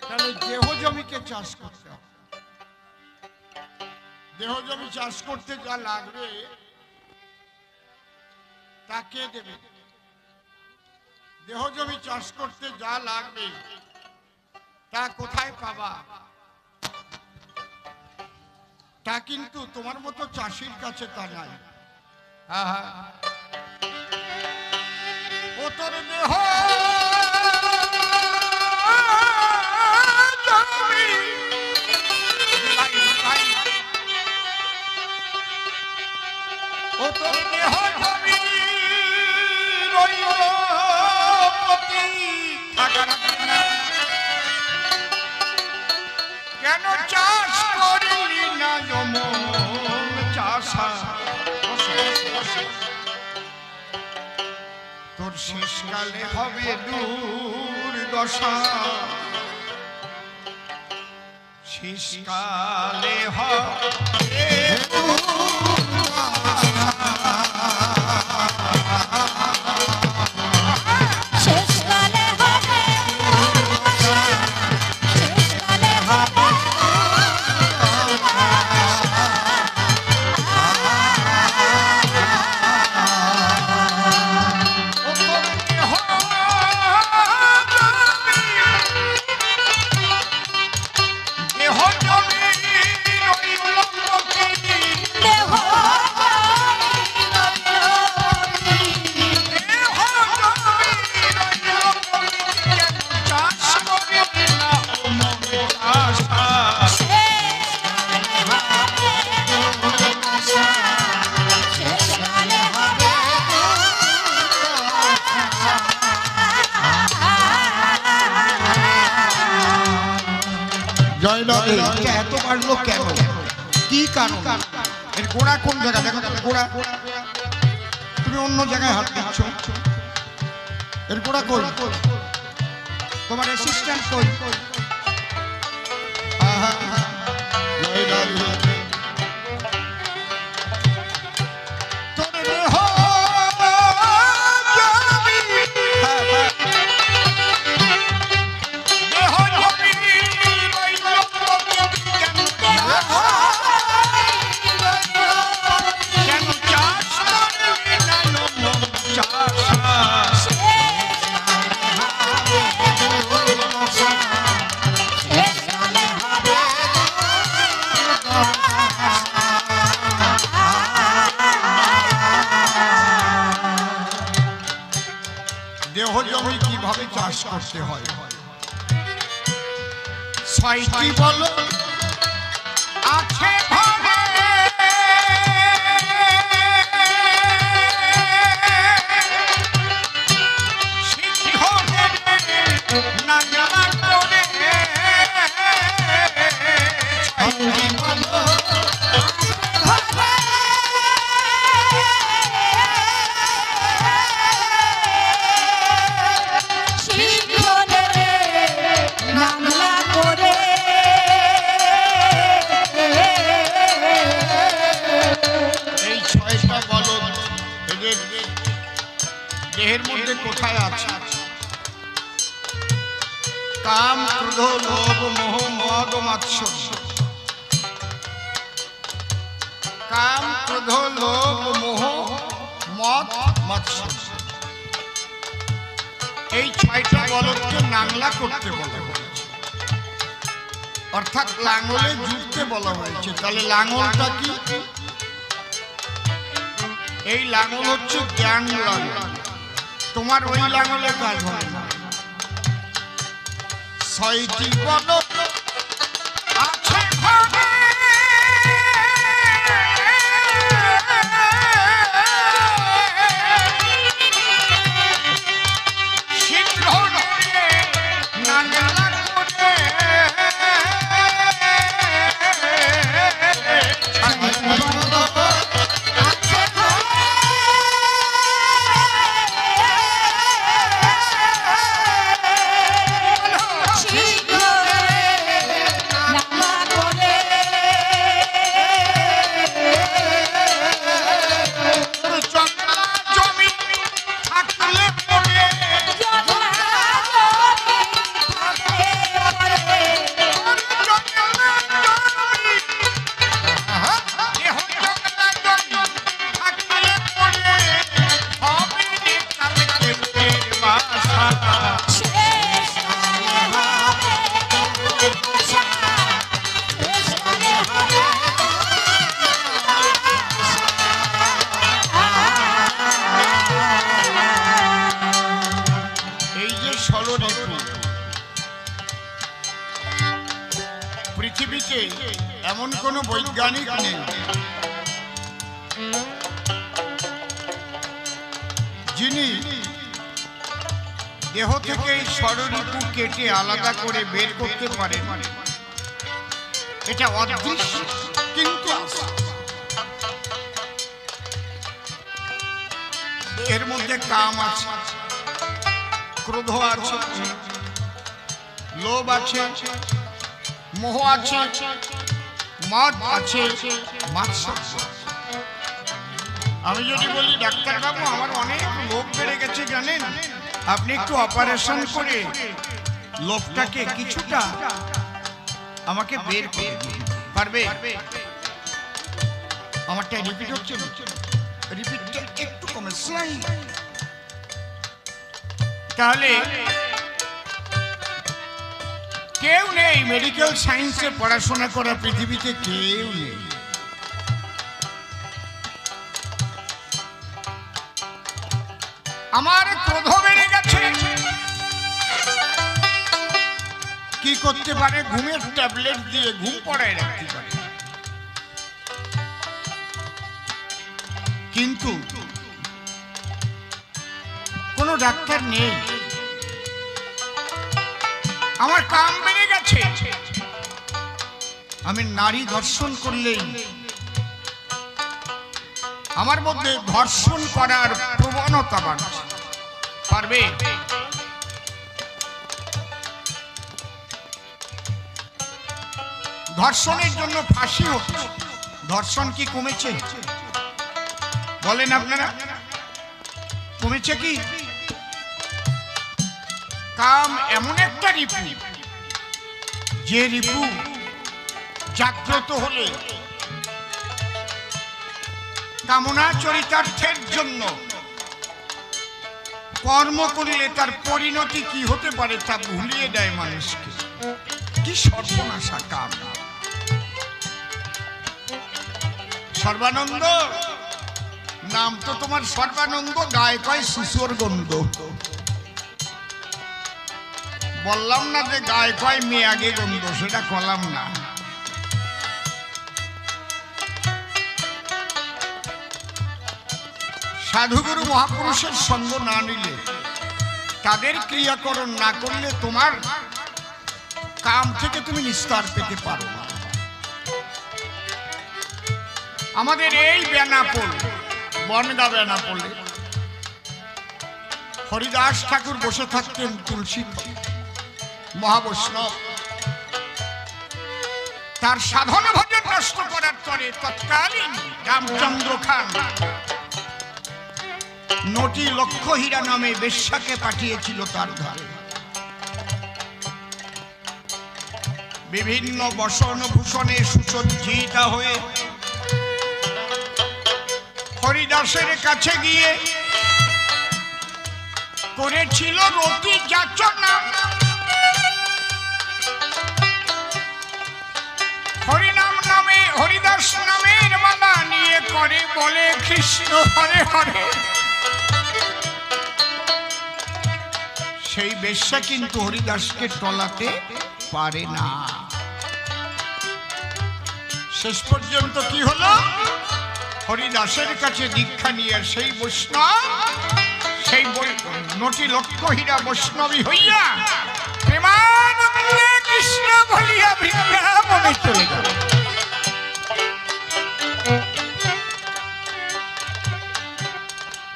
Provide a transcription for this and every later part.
তাহলে দেহ জমিকে চাষ করতে হবে। দেহ জমি চাষ করতে যা লাগবে তা কে দেবে? দেহ জমি চাষ করতে যা লাগবে তা কোথায় পাবা? তা কিন্তু তোমার মতো চাষির কাছে তা নাই। ও তোর দেহ ও তোর দেহ জমি কেন চাষ করলি না যমন চাষা? তোর শেষকালে হবে দুর্দশা, শেষকালে হবে এত বাড়লো কেন? কি কারণ? এর গোড়া কোন জায়গা? দেখো গোড়া, তুমি অন্য জায়গায় হাত দিচ্ছ। এর গোড়া কই? তোমার অ্যাসিস্ট্যান্ট কই? দেহ জমি কিভাবে চাষ করতে হয়? ছয়টি বলো আছে ভাবে, দেহের মধ্যে কোথায় আছে? কাম, ক্রোধ, লোভ, মোহ, মদ, মাৎসর্য। কাম, ক্রোধ, লোভ, মোহ, মদ, মাৎসর্য। এই ছয়টা বলদকে নাংলা করতে বলা হয়েছে, অর্থাৎ লাঙলে জুড়তে বলা হয়েছে। তাহলে লাঙলটা কি? এই লাঙল হচ্ছে জ্ঞান লাঙল। তোমার ওই লাঙলে কাজ হয় না। ছয়টি বলদ আছে ভাবে, শীঘ্র নাঙলা করে পৃথিবীতে এমন কোনো বৈজ্ঞানিক নেই যিনি দেহ থেকে ষড়ঋপু কেটে আলাদা করে বের করতে পারেন। এটা অদৃশ্য কিন্তু এর মধ্যে কাম আছে, ক্রোধ আছে, লোভ আছে, মোহ আছে, মদ আছে, মাৎসর্য। আমি যদি বলি ডাক্তারবাবু আমার অনেক লোভ বেড়ে গেছে জানেন, আপনি একটু অপারেশন করে লোভটাকে কিছুটা আমাকে বের করে পারবে? আমারটা রিপিট হচ্ছে, রিপিটটা একটু কমে স্লাই। তাহলে কেউ নেই মেডিকেল সায়েন্সে পড়াশোনা করা পৃথিবীতে, কেউ নেই। আমার ক্রোধ বেড়ে গেছে, কি করতে পারে? ঘুমের ট্যাবলেট দিয়ে ঘুম পড়ায় রাখতে পারে। কিন্তু কোনো ডাক্তার নেই। আমার কাম বেড়ে গেছে, আমি নারী ধর্ষণ করলেই আমার মধ্যে ধর্ষণ করার প্রবণতা বাড়ছে। পারবে? ধর্ষণের জন্য ফাঁসি হচ্ছে, ধর্ষণ কি কমেছে? বলেন আপনারা, কমেছে কি? কাম এমন একটা রিপু, যে রিপু জাগ্রত হলে কামনা চরিতার্থের জন্য কর্ম করলে তার পরিণতি কি হতে পারে তা ভুলিয়ে দেয় মানুষকে। কি সর্বনাশা কাম! সর্বানন্দ নাম তো তোমার সর্বানন্দ, গায়ে কয় শিশুর গন্ধ। বললাম না যে গায়ে কয় মেয়ে আগে গন্ধ, সেটা কলাম না। সাধুগুরু মহাপুরুষের সঙ্গ না নিলে, তাদের ক্রিয়াকরণ না করলে তোমার কাম থেকে তুমি নিস্তার পেতে পারো না। আমাদের এই বেনাপোল, বনগা বেনাপোলে হরিদাস ঠাকুর বসে থাকতেন তুলসী, মহাবৈষ্ণব। তার সাধন ভজন নষ্ট করার পরে তৎকালীন রামচন্দ্র খান নটি লক্ষ হীরা নামে বেশ্যাকে পাঠিয়েছিল তার ঘরে। বিভিন্ন বসন ভূষণে সুসজ্জিতা হয়ে হরিদাসের কাছে গিয়ে করেছিল রতি যাচনা। হরিনাম নামে, হরিদাস নামের মালা নিয়ে করে বলে কৃষ্ণ হরে হরে। সেই বেশ্যা কিন্তু হরিদাসকে টলাতে পারে না। শেষ পর্যন্ত কি হলো? হরিদাসের কাছে দীক্ষা নিয়ে সেই বৈষ্ণব, সেই নটি লক্ষ হীরা বৈষ্ণবী হইয়া প্রেমানন্দে কৃষ্ণ বলিয়া বৃন্দাবনে চলে গেল।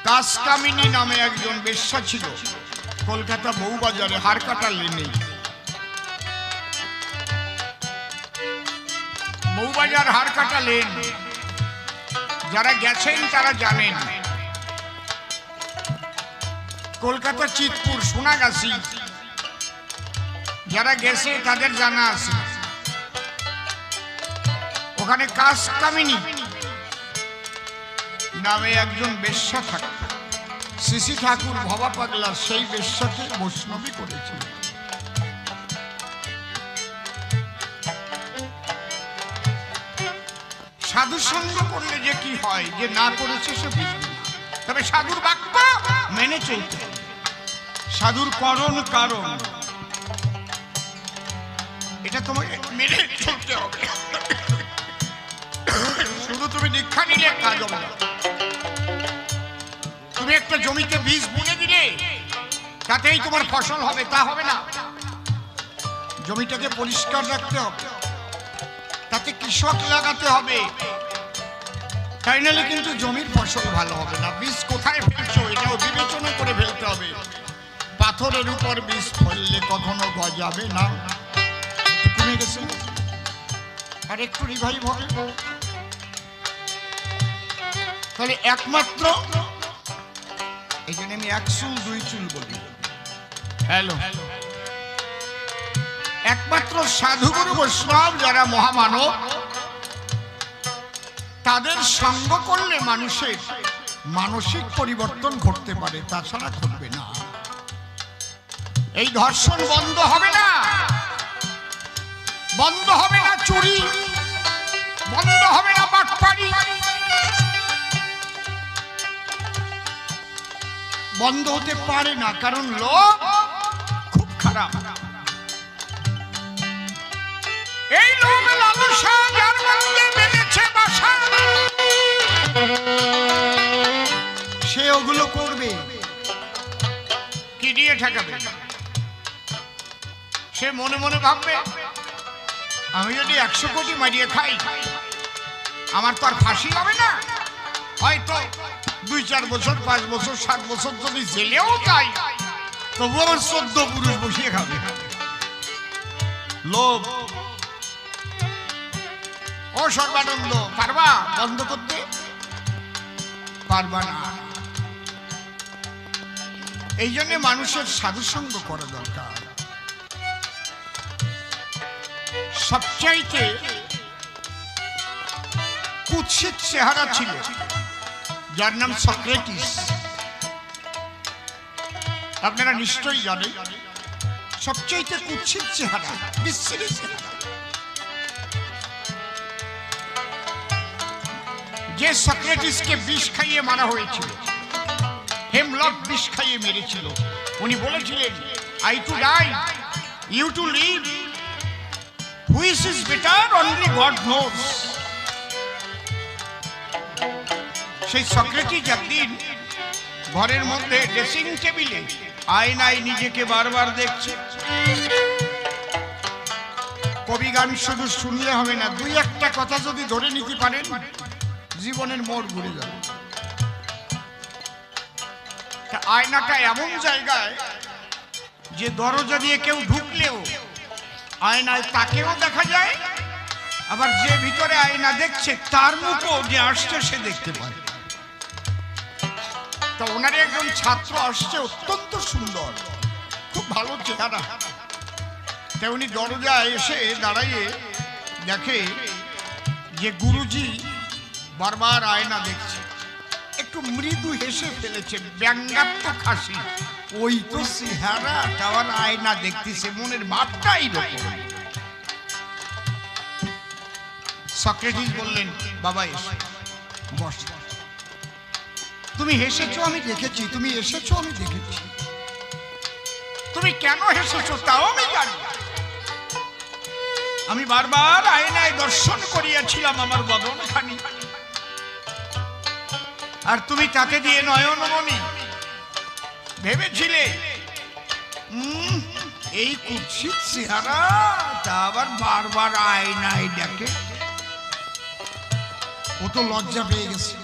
কাসকামিনী নামে একজন বেশ্যা ছিল, কলকাতা বউবাজারে হারকাটা লেনে। বউবাজার হারকাটা লেন যারা গেছেন তারা জানেন। কলকাতা চিতপুর, সোনাগাছি যারা গেছে তাদের জানা আছে। ওখানে কাসকামিনী নামে একজন বেশ্যা থাকত। শ্রী ঠাকুর ভবা পাগলা সেই বেশ্যাকে বৈষ্ণবী করেছিল। সাধু সঙ্গ করলে যে কি হয়, যে না করেছে সে বুঝবে না। তবে সাধুর বাক্য মেনে চলতে হবে। সাধুর করণ কারণ এটা তোমাকে মেনে চলতে হবে। শুধু তুমি দীক্ষা নিলে কাজ হবে না। তুমি একটা জমিতে বীজ বুনে দিলে তাতেই তোমার ফসল হবে তা হবে না। জমিটাকে পরিষ্কার রাখতে হবে, তাতে কৃষক লাগাতে হবে, তাই নাহলে কিন্তু জমির ফসল ভালো হবে না। বীজ কোথায় ফেলছো এটাও বিবেচনা করে ফেলতে হবে। পাথরের উপর বীজ ফেললে কখনো গজাবে না। কমে গেছে আর একটু রিভাইভ হবে। তাহলে একমাত্র এই জন্য আমি এক চুল দুই চুল বলি। হ্যালো, একমাত্র সাধুগুরু বৈষ্ণব যারা মহামানব, তাদের সঙ্গ করলে মানুষের মানসিক পরিবর্তন ঘটতে পারে, তাছাড়া ঘটবে না। এই ধর্ষণ বন্ধ হবে না, বন্ধ হবে না চুরি, বন্ধ হবে না বাটপাড়ি, বন্ধ হতে পারে না, কারণ লোক খুব খারাপ। এই লোক লালসা যার মধ্যে বেঁধেছে বাসা, সে ওগুলো করবে। কি দিয়ে ঠেকাবে? সে মনে মনে ভাববে আমি যদি 100 কোটি মারিয়ে খাই আমার তো আর ফাঁসি হবে না, হয়তো 2-4 বছর 5 বছর 7 বছর যদি জেলেও যাই তবু আমার 14 পুরুষ বসিয়ে খাবে। লোভ। ও সর্বানন্দ, পারবা বন্ধ করতে? পারবা না। এই জন্য মানুষের সাধুসঙ্গ করা দরকার। সবচাইতে কুৎসিত চেহারা ছিল যার নাম সক্রেটিস। আপনারা নিশ্চয়ই জানেন সবচাইতে কুৎসিত চেহারা, বিশ্রী চেহারা। যে সক্রেটিসকে বিষ খাইয়ে মারা হয়েছিল, হেমলক বিষ খাইয়ে মেরেছিল, উনি বলেছিলেন I to die, you to live, which is better only God knows. সেই সক্রেটিস একদিন ঘরের মধ্যে ড্রেসিং টেবিলে আয়নায় নিজেকে বারবার দেখছে। কবি গান শুধু শুনলে হবে না, 2-1টা কথা যদি ধরে নিতে পারেন জীবনের মোড় ঘুরে যাবে। আয়নাটা এমন জায়গায় যে দরজা দিয়ে কেউ ঢুকলেও আয়নায় তাকেও দেখা যায়, আবার যে ভিতরে আয়না দেখছে তার মুখও যে আসছে সে দেখতে পায়। তা ওনার একজন ছাত্র আসছে, অত্যন্ত সুন্দর, খুব ভালো চেহারা। তা উনি দরজায় এসে দাঁড়িয়ে দেখে যে গুরুজি বারবার আয়না দেখছে, একটু মৃদু হেসে ফেলেছে, ব্যঙ্গাত্মক হাসি। ওই তো চেহারা, তার আয়না দেখতেছে, মনের ভাবটাই রকম। সক্রেটিস বললেন বাবা এসো, বস। তুমি হেসেছো আমি দেখেছি, তুমি এসেছো আমি দেখেছি, তুমি কেন হেসেছো তাও আমি জানি। আমি বারবার আয়নায় দর্শন করিয়াছিলাম আমার বদনখানি, আর তুমি তাতে দিয়ে নয়নমণি ভেবেছিলে এই কুৎসিত চেহারা, তা আবার বারবার আয়নায় দেখে। ও তো লজ্জা পেয়ে গেছে।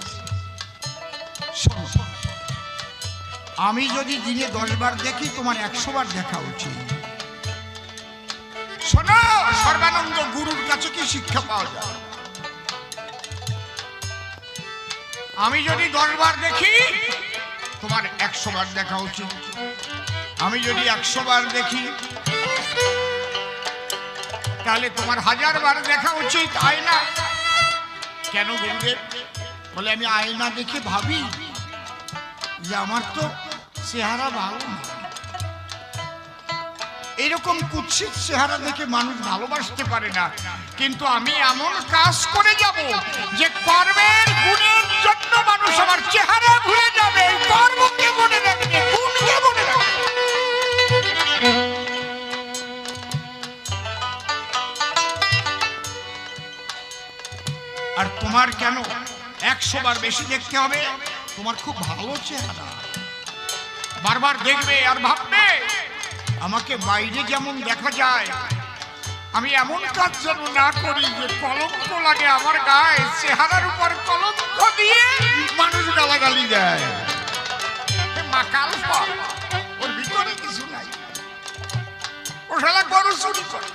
আমি যদি দিনে 10 বার দেখি তোমার 100 বার দেখা উচিত। শোনো সর্বানন্দ, গুরুর কাছে কি শিক্ষা পাওয়া যায়? আমি যদি 10 বার দেখি তোমার 100 বার দেখা উচিত। আমি যদি 100 বার দেখি তাহলে তোমার 1000 বার দেখা উচিত। আয়না কেন গুরুদেব? বলে আমি আয়না দেখে ভাবি যে আমার তো চেহারা ভালো না। এরকম কুৎসিত চেহারা দেখে মানুষ ভালোবাসতে পারে না, কিন্তু আমি এমন কাজ করে যাব যে কর্মের গুণের জন্য মানুষ আমার চেহারা ভুলে যাবে, কর্মকে মনে রাখবে, গুণকে মনে রাখবে। আর তোমার কেন 100 বার বেশি দেখতে হবে? তোমার খুব ভালো চেহারা, বারবার দেখবে আর ভাববে আমাকে বাইরে যেমন দেখা যায়, আমি এমন কাজ যেন না করি যে কলঙ্ক লাগে আমার গায়ে, চেহারার উপর কলঙ্ক দিয়ে মানুষ গালাগালি দেয়। মাকাল ফল, ওর ভিতরে কিছু নাই, ও শালা গরু চুরি করে,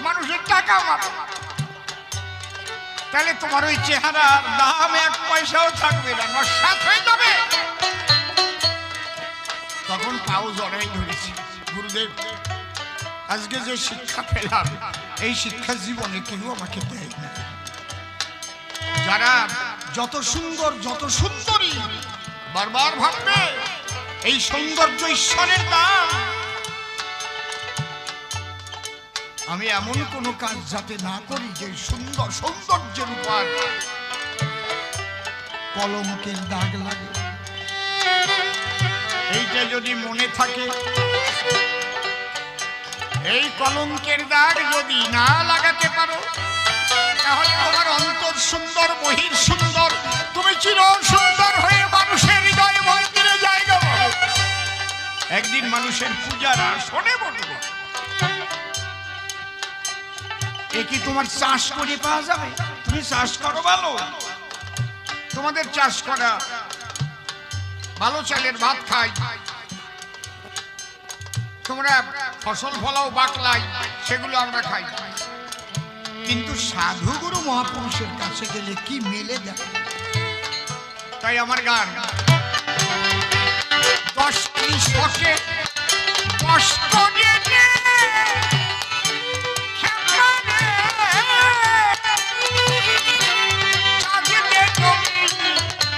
মানুষের টাকা মারে। তাহলে তোমার ওই চেহারার দাম 1 পয়সাও থাকবে না, নস্বাত হয়ে যাবে। তখন পাও জড়াই ধরেছি, গুরুদেব আজকে যে শিক্ষা পেলাম এই শিক্ষা জীবনে কেউ আমাকে দেয় না। যারা যত সুন্দর যত সুন্দরী বারবার ভাববে এই সৌন্দর্য ঈশ্বরের দান। আমি এমন কোনো কাজ যাতে না করি যে সুন্দর সৌন্দর্যের উপর কলঙ্কের দাগ লাগে। এইটা যদি মনে থাকে, এই কলঙ্কের দাগ যদি না লাগাতে পারো, তাহলে তোমার অন্তর সুন্দর বহির সুন্দর, তুমি চির সুন্দর হয়ে মানুষের হৃদয়ে মন্দিরে জায়গা পাবে। একদিন মানুষের পূজার আসনে বসবে। এ কি তোমার চাষ করে পাওয়া যাবে? তুমি চাষ করো ভালো, তোমাদের চাষ করা ভালো চালের ভাত খাই, তোমরা ফসল ফলাও বাকলাই, সেগুলো আমরা খাই। কিন্তু সাধুগুরু মহাপুরুষের কাছে গেলে কি মেলে দেখো। তাই আমার গান 10টি শখে কষ্ট জেনে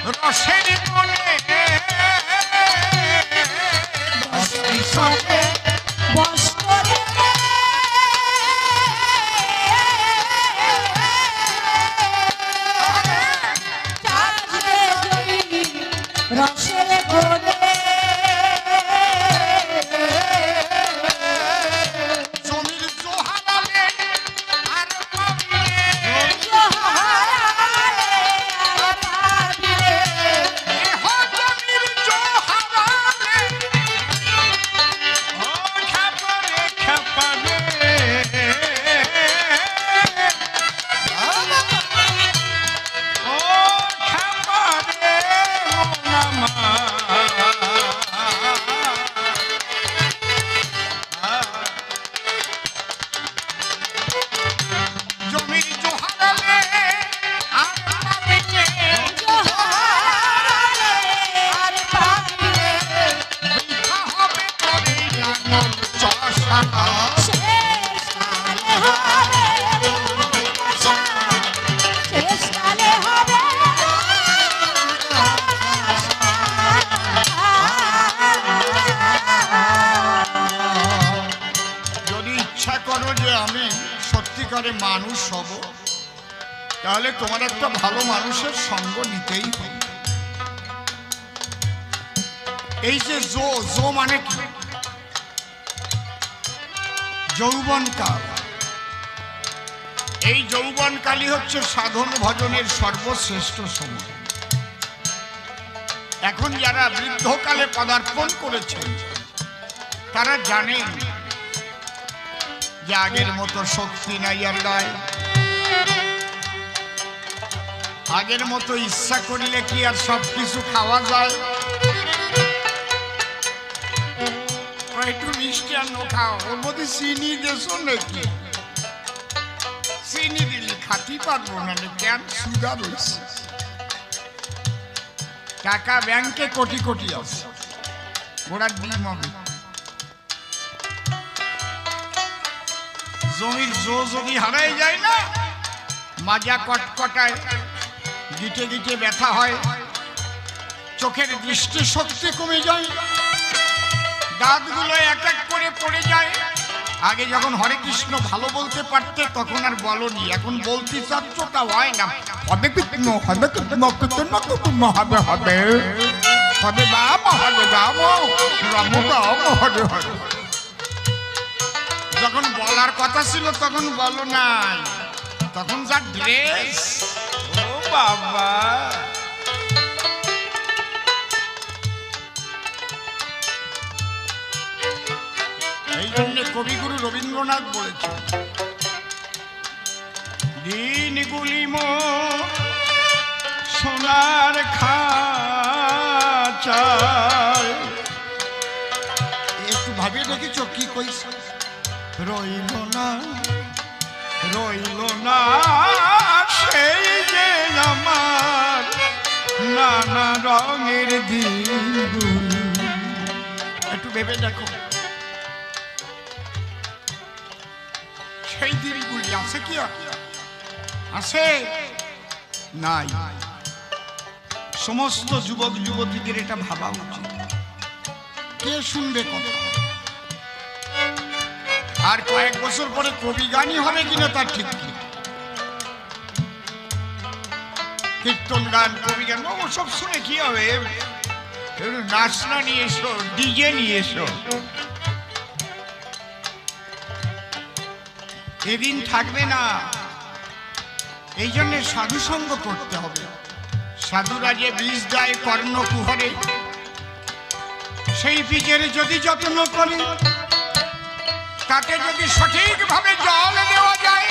রসের কোণে 10টি শখে মানুষ হব, তাহলে তোমার একটা ভালো মানুষের সঙ্গ নিতেই হবে। এই যে জো মানে কি? যৌবনকাল। এই যৌবনকালই হচ্ছে সাধন ভজনের সর্বশ্রেষ্ঠ সময়। এখন যারা বৃদ্ধকালে পদার্পণ করেছেন তারা জানেন যে আগের মতো শক্তি নাই আর নাই, আগের মতো ইচ্ছা করিলে কি আর সবকিছু খাওয়া যায়? একটু মিষ্টান্ন খাও, ওর মধ্যে চিনি দেশ নাকি? চিনি দিলে খাতি পারবো না, কেন সুগার হয়েছে। টাকা ব্যাংকে কোটি কোটি আছে, ঘোড়ার ডিম হবে। জমির জো যদি হারাই যায় না, মাজা কটকটায়, গিটে গিটে ব্যথা হয়, চোখের দৃষ্টি শক্তি কমে যায়, দাঁতগুলো এক এক করে পড়ে যায়। আগে যখন হরে কৃষ্ণ ভালো বলতে পারতে তখন আর বলনি, এখন বলতে চাচ্ছ তা হয় না। হবে কৃষ্ণ, হবে কৃষ্ণ, কৃষ্ণ কৃষ্ণ হবে, হবে হবে রাম, হবে রাম, রাম রাম, হরে হরে। যখন বলার কথা ছিল তখন বলো নাই, তখন যা ড্রেস বাবা, এই জন্য কবিগুরু রবীন্দ্রনাথ বলেছেন, দিনগুলি মো সোনার খাঁচায়। একটু ভাবিয়ে দেখেছ কি কইছে? রইল না, রইল না সেই যে আমার নানা রঙের দিনগুলি। একটু ভেবে দেখো, সেই দিনগুলি আছে কি? আছে নাই? সমস্ত যুবক যুবতীদের এটা ভাবা উচিত। কে শুনবে কথা? আর কয়েক বছর পরে কবি গানই হবে কিনা তার ঠিক নেই। কীর্তন গান, কবি গান, ওসব শুনে কি হবে? নাচনা নিয়ে এসো, ডিজে নিয়ে এসো। এদিন থাকবে না। এই জন্য সাধু সঙ্গ করতে হবে। সাধুরা যে বীজ দেয় কর্ণকুহরে, সেই বীজের যদি যত্ন করে, তাকে যদি সঠিকভাবে জল দেওয়া যায়,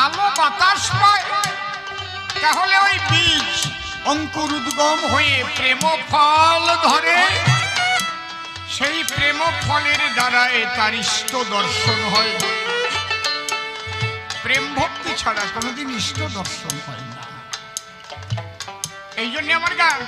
আলো বাতাস পায়, তাহলে ওই বীজ অঙ্কুর উদ্গম হয়ে প্রেম ফল ধরে। সেই প্রেম ফলের দ্বারায় তার ইষ্ট দর্শন হয়। প্রেম ভক্তি ছাড়া কোনোদিন ইষ্ট দর্শন হয় না। এই জন্য আমার গান,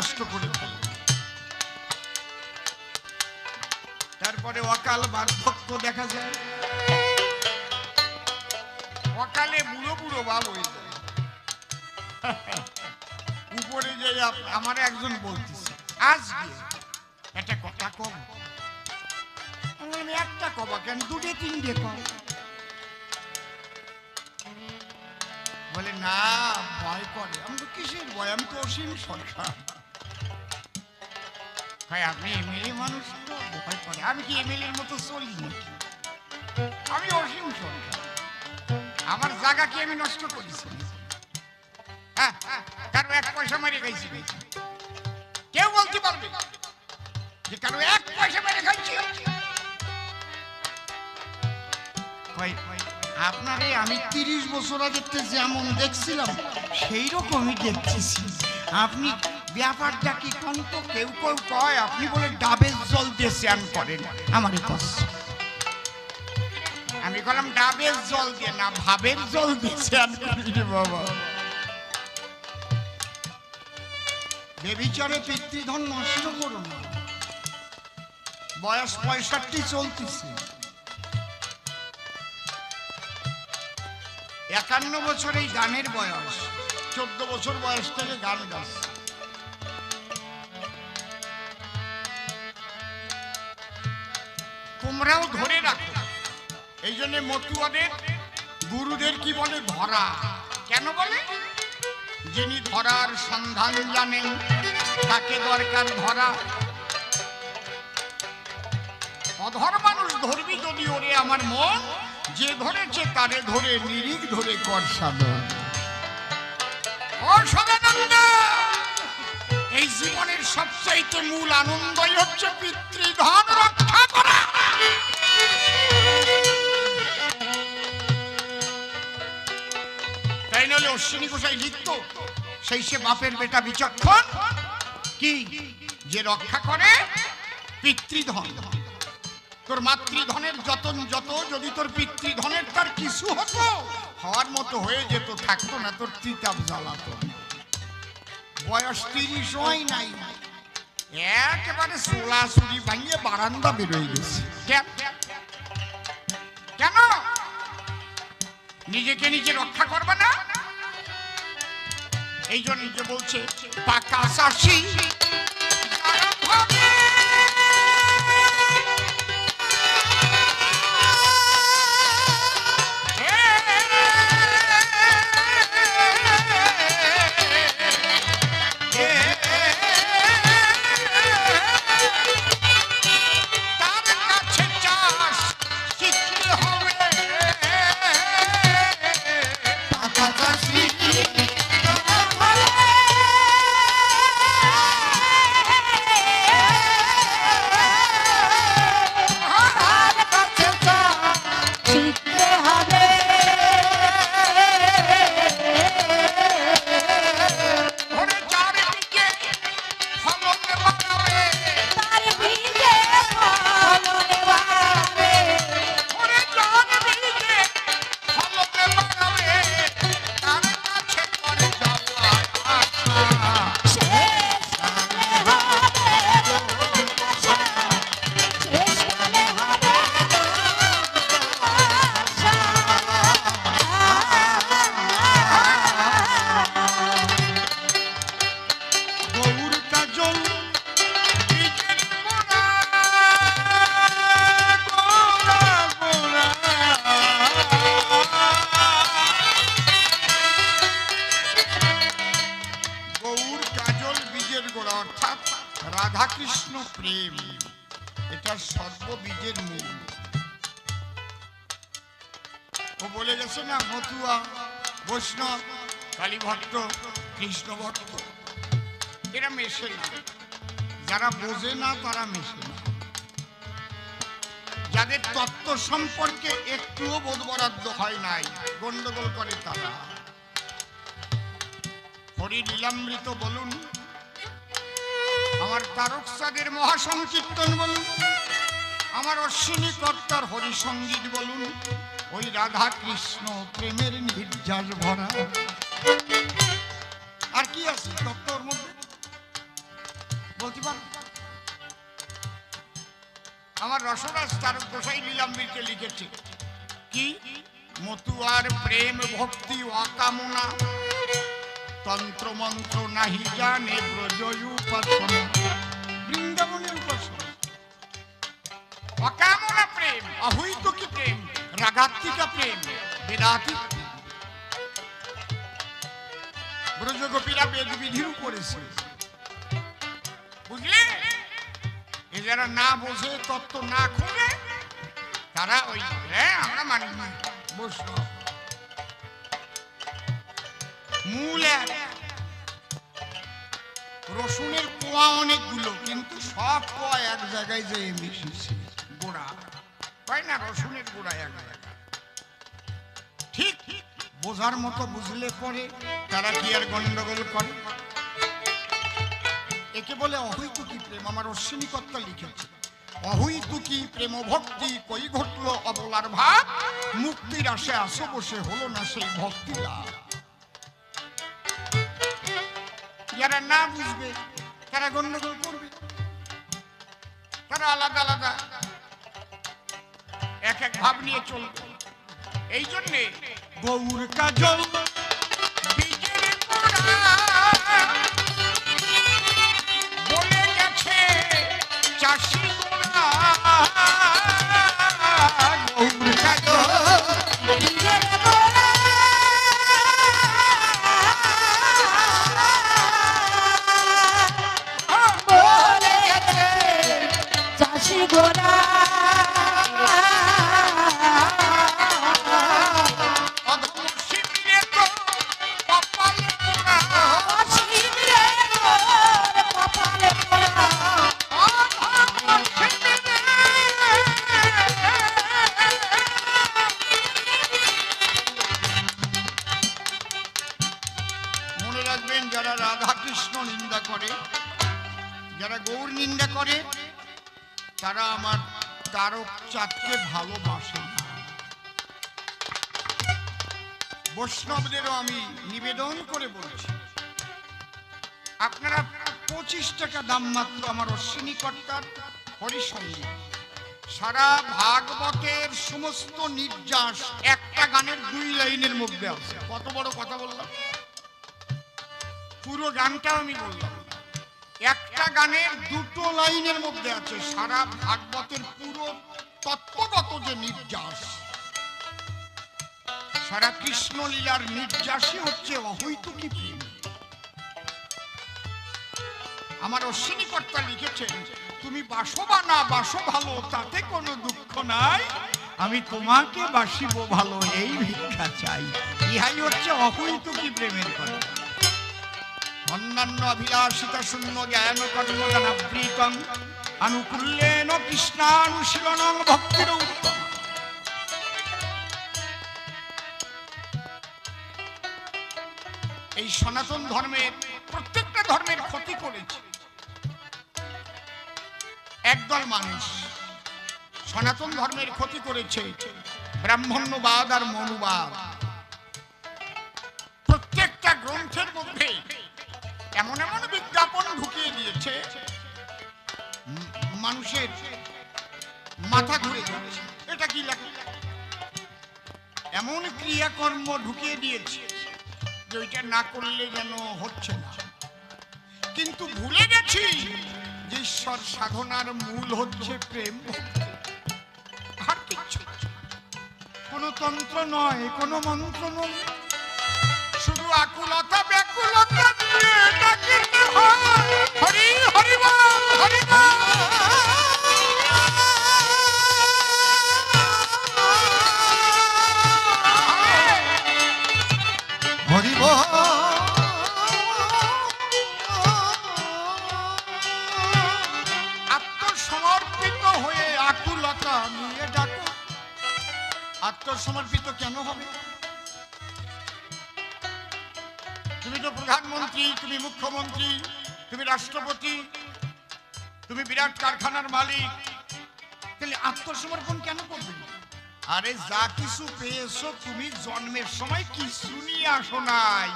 নষ্ট করে ফেলে। তারপরে অকাল বার্ধক্য দেখা যায়। অকালে বুড়ো বুড়ো বাপ হয়ে যায়। উপরে যে আমার একজন বলতেছে, আজকে একটা কথা কব। একটা কবা কেন, দুটো তিনটে কব। বলে না, ভয় করে। আমি তো কিসের ভয়? আমি তো অসীম সরকার। আপনি এমএলএ মানুষ, তো ভয় করে। আমি কি এমএলএর মতো চলি নাকি? আমি অসীম সরকার। আমার জায়গা কি আমি নষ্ট করেছি? কারো এক পয়সা মেরে খাইছি? কেউ বলতে পারবে যে কারো এক পয়সা মেরে খাইছি? আপনারে আমি 30 বছর আগে যেমন দেখছিলাম সেই রকমই দেখতেছি। আপনি ব্যাপারটা কি কোন? তো কেউ কেউ কয় আপনি বলে ডাবের জল দিয়ে স্নান করেন। আমার আমি বললাম ডাবের জল দিয়ে না, ভাবের জল দিয়ে স্নান করি রে বাবা। বেবিচারে পিতৃধন নষ্ট করো না। বয়স 65 চলতেছে। 51 বছর এই গানের বয়স। 14 বছর বয়স থেকে গান গাচ্ছে। তোমরাও ধরে রাখো। এই জন্য মতুয়াদের গুরুদের কি বলে? ধরা। কেন বলে? যিনি ধরার সন্ধান জানেন তাকে দরকার ধরা। অধর মানুষ ধরবি যদি ওরে আমার মন, যে ধরেছে তারে ধরে নিরিখ ধরে কর সাধন। এই জীবনের সবচাইতে মূল আনন্দই হচ্ছে পিতৃধন রক্ষা করা। তাই নইলে অশ্বিনী গোসাই লিখত, সেই সে বাপের বেটা বিচক্ষণ কি যে রক্ষা করে পিতৃধন। তোর মাতৃধনের যতন যত, যদি তোর পিতৃধনের তার কিছু হতো, হওয়ার মতো হয়ে যেত, থাকতো না তোর তিতাব জ্বালাতো। বয়স 30 হয় নাই, একেবারে সোলাসুরি ভাঙিয়ে বারান্দা বেরোয় গেছে। কেন? নিজেকে নিজে রক্ষা করবে না, এই জন্য যে বলছে পাকা শাসি রাধাকৃষ্ণ প্রেম, এটা সর্ববীজের মূল। ও বলে গেছে না, মতুয়া, বৈষ্ণব, কালী ভক্ত, কৃষ্ণ ভক্ত, এরা মেশে না। যারা বোঝে না তারা মেশে না। যাদের তত্ত্ব সম্পর্কে একটুও বোধ বরাদ্দ হয় নাই, গন্ডগোল করে তারা। হরি লীলামৃত বলুন, আমার তারকসাদের মহাসংকীর্তন বলুন, আমার অশ্বিনী কর্তার হরিসঙ্গীত বলুন, ওই রাধা কৃষ্ণ প্রেমের নির্যাস ভরা। আর কি আছে তত্ত্বর মধ্যে বলতে পারো? আমার রসরাজ তারক গোসাই লীলামৃতে লিখেছে কি, মতুয়ার প্রেম ভক্তি অকামনা, তন্ত্র মন্ত্র নাহি জানে ব্রজ উপাসনা। বৃন্দাবনের উপাসনা, অকামনা প্রেম, অহৈতুকী প্রেম, রাগাত্মিকা প্রেম, বেদাতীত প্রেম। ব্রজগোপীরা বেদ বিধির উপরেছে, বুঝলে? এ যারা না বোঝে, তত্ত্ব না খুঁজে, তারা ওই আমরা মানি বৈষ্ণব। মূল এক, রসুনের কোয়া অনেকগুলো, কিন্তু সব কোয়া এক জায়গায় যে মিশেছে। গোড়া হয় না, রসুনের গোড়া এক জায়গায়। ঠিক বোঝার মতো বুঝলে পরে তারা কি আর গন্ডগোল করে? একে বলে অহৈতুকী প্রেম। আমার অশ্বিনী কর্তা লিখেছে, অহৈতুকী প্রেম ভক্তি কই ঘটল অবলার ভাব, মুক্তির আসে আসে বসে হলো না সেই ভক্তি লাভ। যারা না বুঝবে তারা গন্ডগোল করবে, তারা আলাদা আলাদা এক এক ভাব নিয়ে চলবে। এই জন্যে গৌর কাজল বীজের গোড়া বলে গেছে চাষি গোড়া। গৌর কাজল বীজের গোড়া বলে গেছে চাষি গোড়া। যারা রাধা কৃষ্ণ নিন্দা করে, যারা গৌর নিন্দা করে, তারা আমার তারক চাঁদকে ভালোবাসে না। বৈষ্ণবদেরও আমি নিবেদন করে বলছি, আপনারা 25 টাকা দাম মাত্র আমার অশ্বিনী কর্তার হরিসঙ্গীত, সারা ভাগবতের সমস্ত নির্যাস একটা গানের 2 লাইনের মধ্যে আছে। কত বড় কথা বললাম, পুরো গানটা আমি বললাম, একটা গানের 2 লাইনের মধ্যে আছে সারা ভাগবতের পুরো তত্ত্বগত যে নির্যাস। সারা কৃষ্ণ লীলার নির্যাসই হচ্ছে অহৈতুকী প্রেম। আমার অশ্বিনী কর্তা লিখেছেন, তুমি বাসো বা না বাসো ভালো তাতে কোনো দুঃখ নাই, আমি তোমাকে বাসিব ভালো এই ভিক্ষা চাই। ইহাই হচ্ছে অহৈতুকী প্রেমের কথা। অন্যান্য অভিলাষিতা শূন্য জ্ঞান কর্ম জানাবৃতং আনুকূল্যেন কৃষ্ণানুশীলনং ভক্তির উত্তম। এই সনাতন ধর্মের প্রত্যেকটা ধর্মের ক্ষতি করেছে একদল মানুষ। সনাতন ধর্মের ক্ষতি করেছে ব্রাহ্মণ্যবাদ আর মনুবাদ। প্রত্যেকটা গ্রন্থের মধ্যে এমন এমন বিজ্ঞাপন ঢুকিয়ে দিয়েছে, মানুষের মাথা ঘুরে যাচ্ছে। এটা কি লাগে? এমন ক্রিয়াকর্ম ঢুকিয়ে দিয়েছে যে ওইটা না করলে যেন হচ্ছে না। কিন্তু ভুলে গেছি যে ঈশ্বর সাধনার মূল হচ্ছে প্রেম। আর কিচ্ছু, কোনো তন্ত্র নয়, কোনো মন্ত্র নয়, শুধু আকুলতা ব্যাকুলতা দিয়ে ডাকিতে হয় হরি হরি বল হরি বল। হরি বল আত্মসমর্পিত হয়ে আকুলতা নিয়ে ডাকো। আত্মসমর্পিত কেন হবে? তুমি তো প্রধানমন্ত্রী, তুমি মুখ্যমন্ত্রী, তুমি রাষ্ট্রপতি, তুমি বিরাট কারখানার মালিক, তাহলে আত্মসমর্পণ কেন করবে? আরে যা কিছু পেয়েছো তুমি জন্মের সময় কিছু নিয়ে আসো নাই।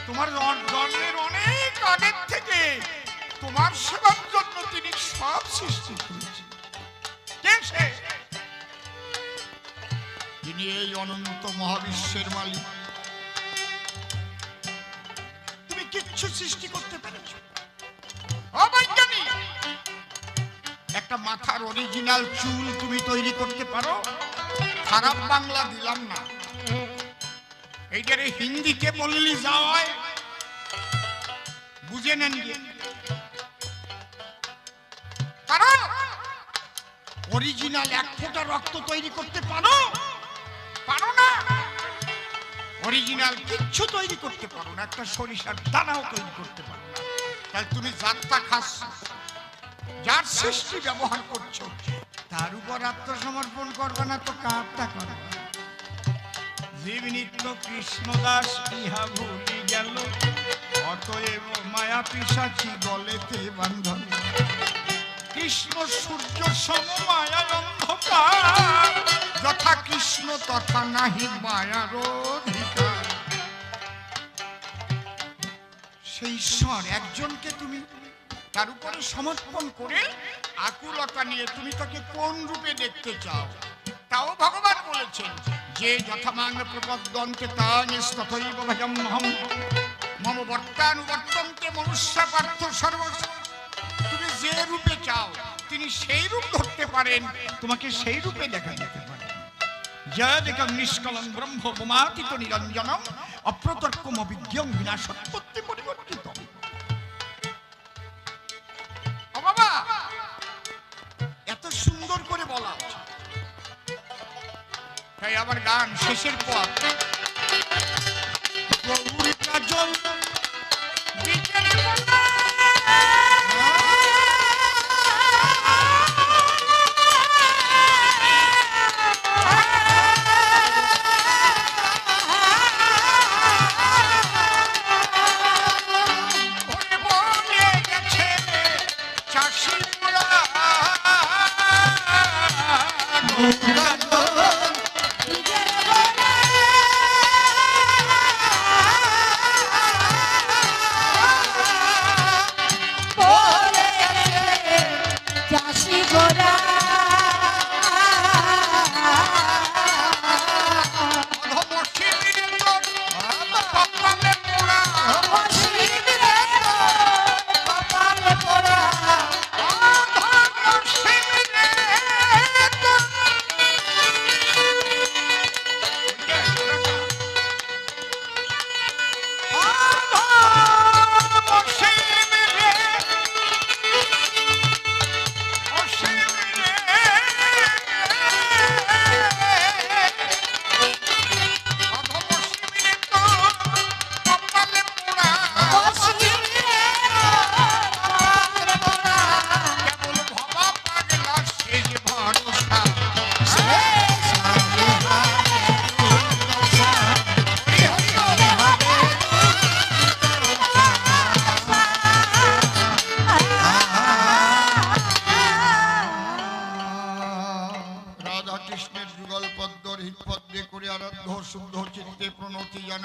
তোমার জন্মের অনেক আগের থেকে তোমার সেবার জন্য তিনি সব সৃষ্টি করেছেন। কে সে? তিনি এই অনন্ত মহাবিশ্বের মালিক। তুমি কিচ্ছু সৃষ্টি করতে পেরেছ? অবৈজ্ঞানিক একটা মাথার অরিজিনাল চুল তুমি তৈরি করতে পারো? খারাপ বাংলা দিলাম না, এইটারে হিন্দিতে বললি যায়, বুঝে নেন। কারণ অরিজিনাল 1 ফোঁটা রক্ত তৈরি করতে পারো? পারো না। অরিজিনাল কিচ্ছু তৈরি করতে পারো না, একটা সরিষার দানাও তৈরি করতে পারো না। তাহলে তুমি যাত্রা খাস, যার সৃষ্টি ব্যবহার করছো, তার উপর আত্মসমর্পণ করবে না তো কারটা করবে? জীব নিত্য কৃষ্ণদাস ইহা ভুলি গেল, অতএব মায়া পিশাচি গলেতে বান্ধন। কৃষ্ণ সূর্য সম মায়া অন্ধকার, যথা কৃষ্ণ তথা নাহি মায়ার অধিকার। সেই ঈশ্বর একজনকে তুমি তার উপরে সমর্পণ করে আকুলতা নিয়ে তুমি তাকে কোন রূপে দেখতে চাও? তাও ভগবান বলেছেন যে যথামাং প্রপদ্যন্তে তান্যস্তথৈব ভজম্যহম মম বর্তানুবর্তন্তে মনুষ্য পার্থ সর্বস্ব। তুমি যে রূপে চাও তিনি সেই রূপ ধরতে পারেন, তোমাকে সেই রূপে দেখা যেতে পারে। জয়দেকং নিষ্কলং ব্রহ্ম বোমাতীত নিরঞ্জনম অপ্রতর্কম অভিজ্ঞং বিনাশোৎপত্তি পরিবর্তিতম। ও বাবা, এত সুন্দর করে বলা, তাই আবার গান শেষের পর গৌরী কাজল বিকেলে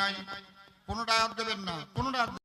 নাই, কোনোটায় হাত দেবেন না, কোনোটায় হাত